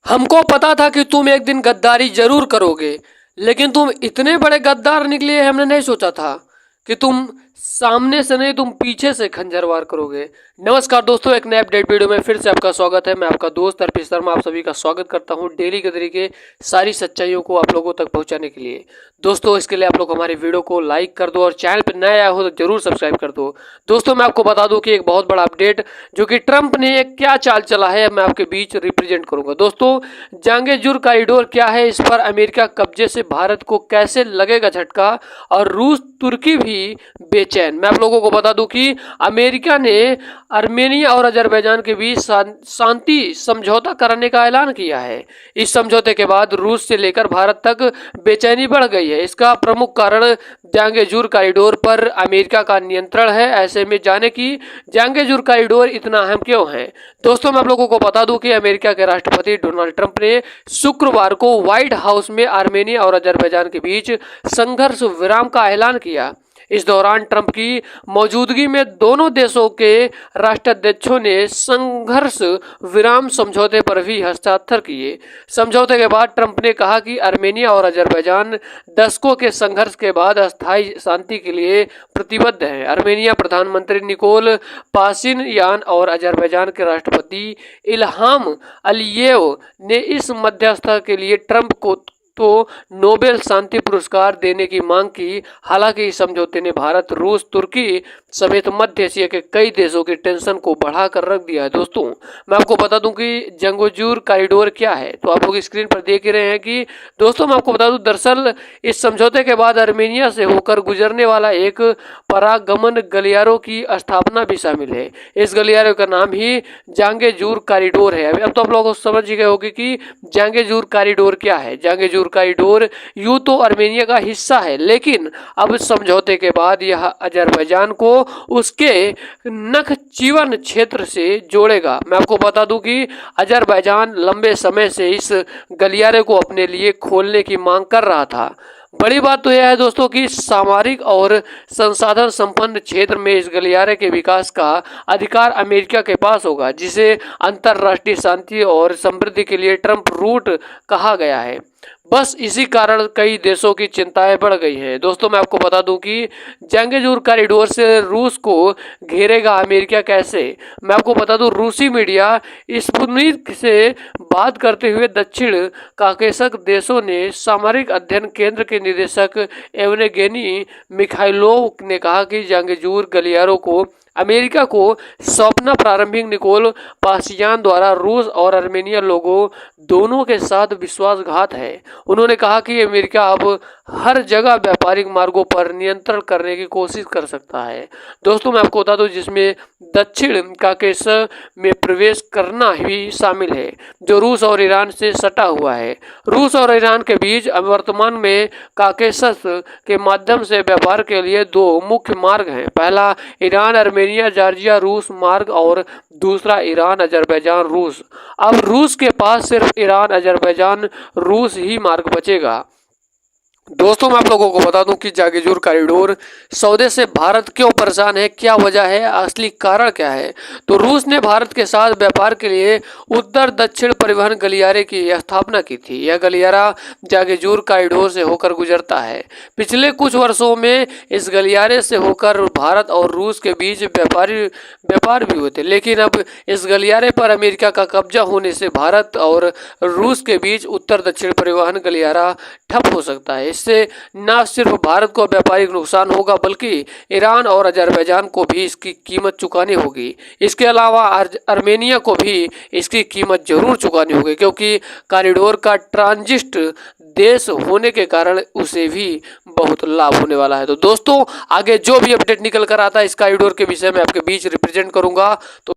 हमको पता था कि तुम एक दिन गद्दारी जरूर करोगे, लेकिन तुम इतने बड़े गद्दार निकले हमने नहीं सोचा था कि तुम सामने से नहीं तुम पीछे से खंजर वार करोगे। नमस्कार दोस्तों, एक नए अपडेट वीडियो में फिर से आपका स्वागत है। मैं आपका दोस्त अर्पित शर्मा आप सभी का स्वागत करता हूं डेली के तरीके सारी सच्चाइयों को आप लोगों तक पहुंचाने के लिए। दोस्तों, इसके लिए आप लोग हमारी वीडियो को लाइक कर दो और चैनल पर नए आए हो तो जरूर सब्सक्राइब कर दो। दोस्तों, मैं आपको बता दूं कि एक बहुत बड़ा अपडेट जो कि ट्रंप ने क्या चाल चला है मैं आपके बीच रिप्रेजेंट करूंगा। दोस्तों, जंग-ए-जुर कॉरिडोर क्या है, इस पर अमेरिका कब्जे से भारत को कैसे लगेगा झटका और रूस तुर्की भी बेचैन। मैं आप लोगों को बता दूं कि अमेरिका ने आर्मेनिया और अजरबैजान के बीच शांति समझौता करने का ऐलान किया है। इस समझौते के बाद रूस से लेकर भारत तक बेचैनी बढ़ गई है। इसका प्रमुख कारण जंग-ए-जुर कॉरिडोर पर अमेरिका का नियंत्रण है। ऐसे में जाने कि जंग-ए-जुर कॉरिडोर इतना अहम क्यों है। दोस्तों, मैं आप लोगों को बता दूं कि अमेरिका के राष्ट्रपति डोनाल्ड ट्रंप ने शुक्रवार को व्हाइट हाउस में आर्मेनिया और अजरबैजान के बीच संघर्ष विराम का ऐलान किया। इस दौरान ट्रंप की मौजूदगी में दोनों देशों के राष्ट्राध्यक्षों ने संघर्ष विराम समझौते पर भी हस्ताक्षर किए। समझौते के बाद ट्रंप ने कहा कि आर्मेनिया और अजरबैजान दशकों के संघर्ष के बाद अस्थायी शांति के लिए प्रतिबद्ध है। आर्मेनिया प्रधानमंत्री निकोल पाशिनयान और अजरबैजान के राष्ट्रपति इल्हाम अलियेव ने इस मध्यस्थता के लिए ट्रंप को नोबेल शांति पुरस्कार देने की मांग की। हालांकि इस समझौते ने भारत, रूस, तुर्की समेत मध्य एशिया के कई देशों की टेंशन को बढ़ाकर रख दिया है। दोस्तों, मैं आपको बता दूं कि जंग-ए-जुर कॉरिडोर क्या है, तो आप लोग स्क्रीन पर देख ही रहे हैं कि दोस्तों मैं आपको बता दूं, दरअसल इस समझौते के बाद आर्मेनिया से होकर गुजरने वाला एक परागमन गलियारों की स्थापना भी शामिल है। इस गलियारे का नाम ही जंग-ए-जुर कॉरिडोर है। अब तो आप लोग समझ गए होंगे कि जंग-ए-जुर कॉरिडोर क्या है। जंग-ए-जुर कॉरिडोर यूं तो आर्मेनिया का हिस्सा है, लेकिन अब समझौते के बाद यह अजरबैजान को उसके नखचिवन क्षेत्र से जोड़ेगा। मैं आपको बता दूं कि अजरबैजान लंबे समय से इस गलियारे को अपने लिए खोलने की मांग कर रहा था। बड़ी बात तो यह है दोस्तों कि सामरिक और संसाधन संपन्न क्षेत्र में इस गलियारे के विकास का अधिकार अमेरिका के पास होगा, जिसे अंतर्राष्ट्रीय शांति और समृद्धि के लिए ट्रंप रूट कहा गया है। बस इसी कारण कई देशों की चिंताएं बढ़ गई हैं। दोस्तों, मैं आपको बता दूं कि जंग-ए-जुर कॉरिडोर से रूस को घेरेगा अमेरिका कैसे। मैं आपको बता दूं, रूसी मीडिया स्पुतनिक से बात करते हुए दक्षिण काकेशस देशों ने सामरिक अध्ययन केंद्र के निदेशक एवगेनी मिखाइलोव ने कहा कि जंग-ए-जुर गलियारों को अमेरिका को सौंपना प्रारंभिक निकोल पाशियान द्वारा रूस और आर्मेनिया लोगों दोनों के साथ विश्वासघात है। उन्होंने कहा कि अमेरिका अब हर जगह व्यापारिक मार्गों पर नियंत्रण करने की कोशिश कर सकता है। दोस्तों, मैं आपको बता दूं, जिसमें दक्षिण काकेशस में प्रवेश करना भी शामिल है, जो रूस और ईरान से सटा हुआ है। रूस और ईरान के बीच वर्तमान में काकेशस के माध्यम से व्यापार के लिए दो मुख्य मार्ग हैं। पहला ईरान आर्मेनिया जॉर्जिया रूस मार्ग और दूसरा ईरान अजरबैजान रूस। अब रूस के पास सिर्फ ईरान अजरबैजान रूस ही मार्ग बचेगा। दोस्तों, मैं आप लोगों को बता दूं कि जंग-ए-जुर कॉरिडोर सौदे से भारत क्यों परेशान है, क्या वजह है, असली कारण क्या है। तो रूस ने भारत के साथ व्यापार के लिए उत्तर दक्षिण परिवहन गलियारे की स्थापना की थी। यह गलियारा जंग-ए-जुर कॉरिडोर से होकर गुजरता है। पिछले कुछ वर्षों में इस गलियारे से होकर भारत और रूस के बीच व्यापार भी हुए थे, लेकिन अब इस गलियारे पर अमेरिका का कब्जा होने से भारत और रूस के बीच उत्तर दक्षिण परिवहन गलियारा ठप हो सकता है। इससे न सिर्फ भारत को व्यापारिक नुकसान होगा, बल्कि ईरान और अजरबैजान को भी इसकी कीमत चुकानी होगी। इसके अलावा आर्मेनिया को भी इसकी कीमत जरूर चुकानी होगी, क्योंकि कॉरिडोर का ट्रांजिट देश होने के कारण उसे भी बहुत लाभ होने वाला है। तो दोस्तों, आगे जो भी अपडेट निकल कर आता है इस कॉरिडोर के विषय में आपके बीच रिप्रेजेंट करूंगा। तो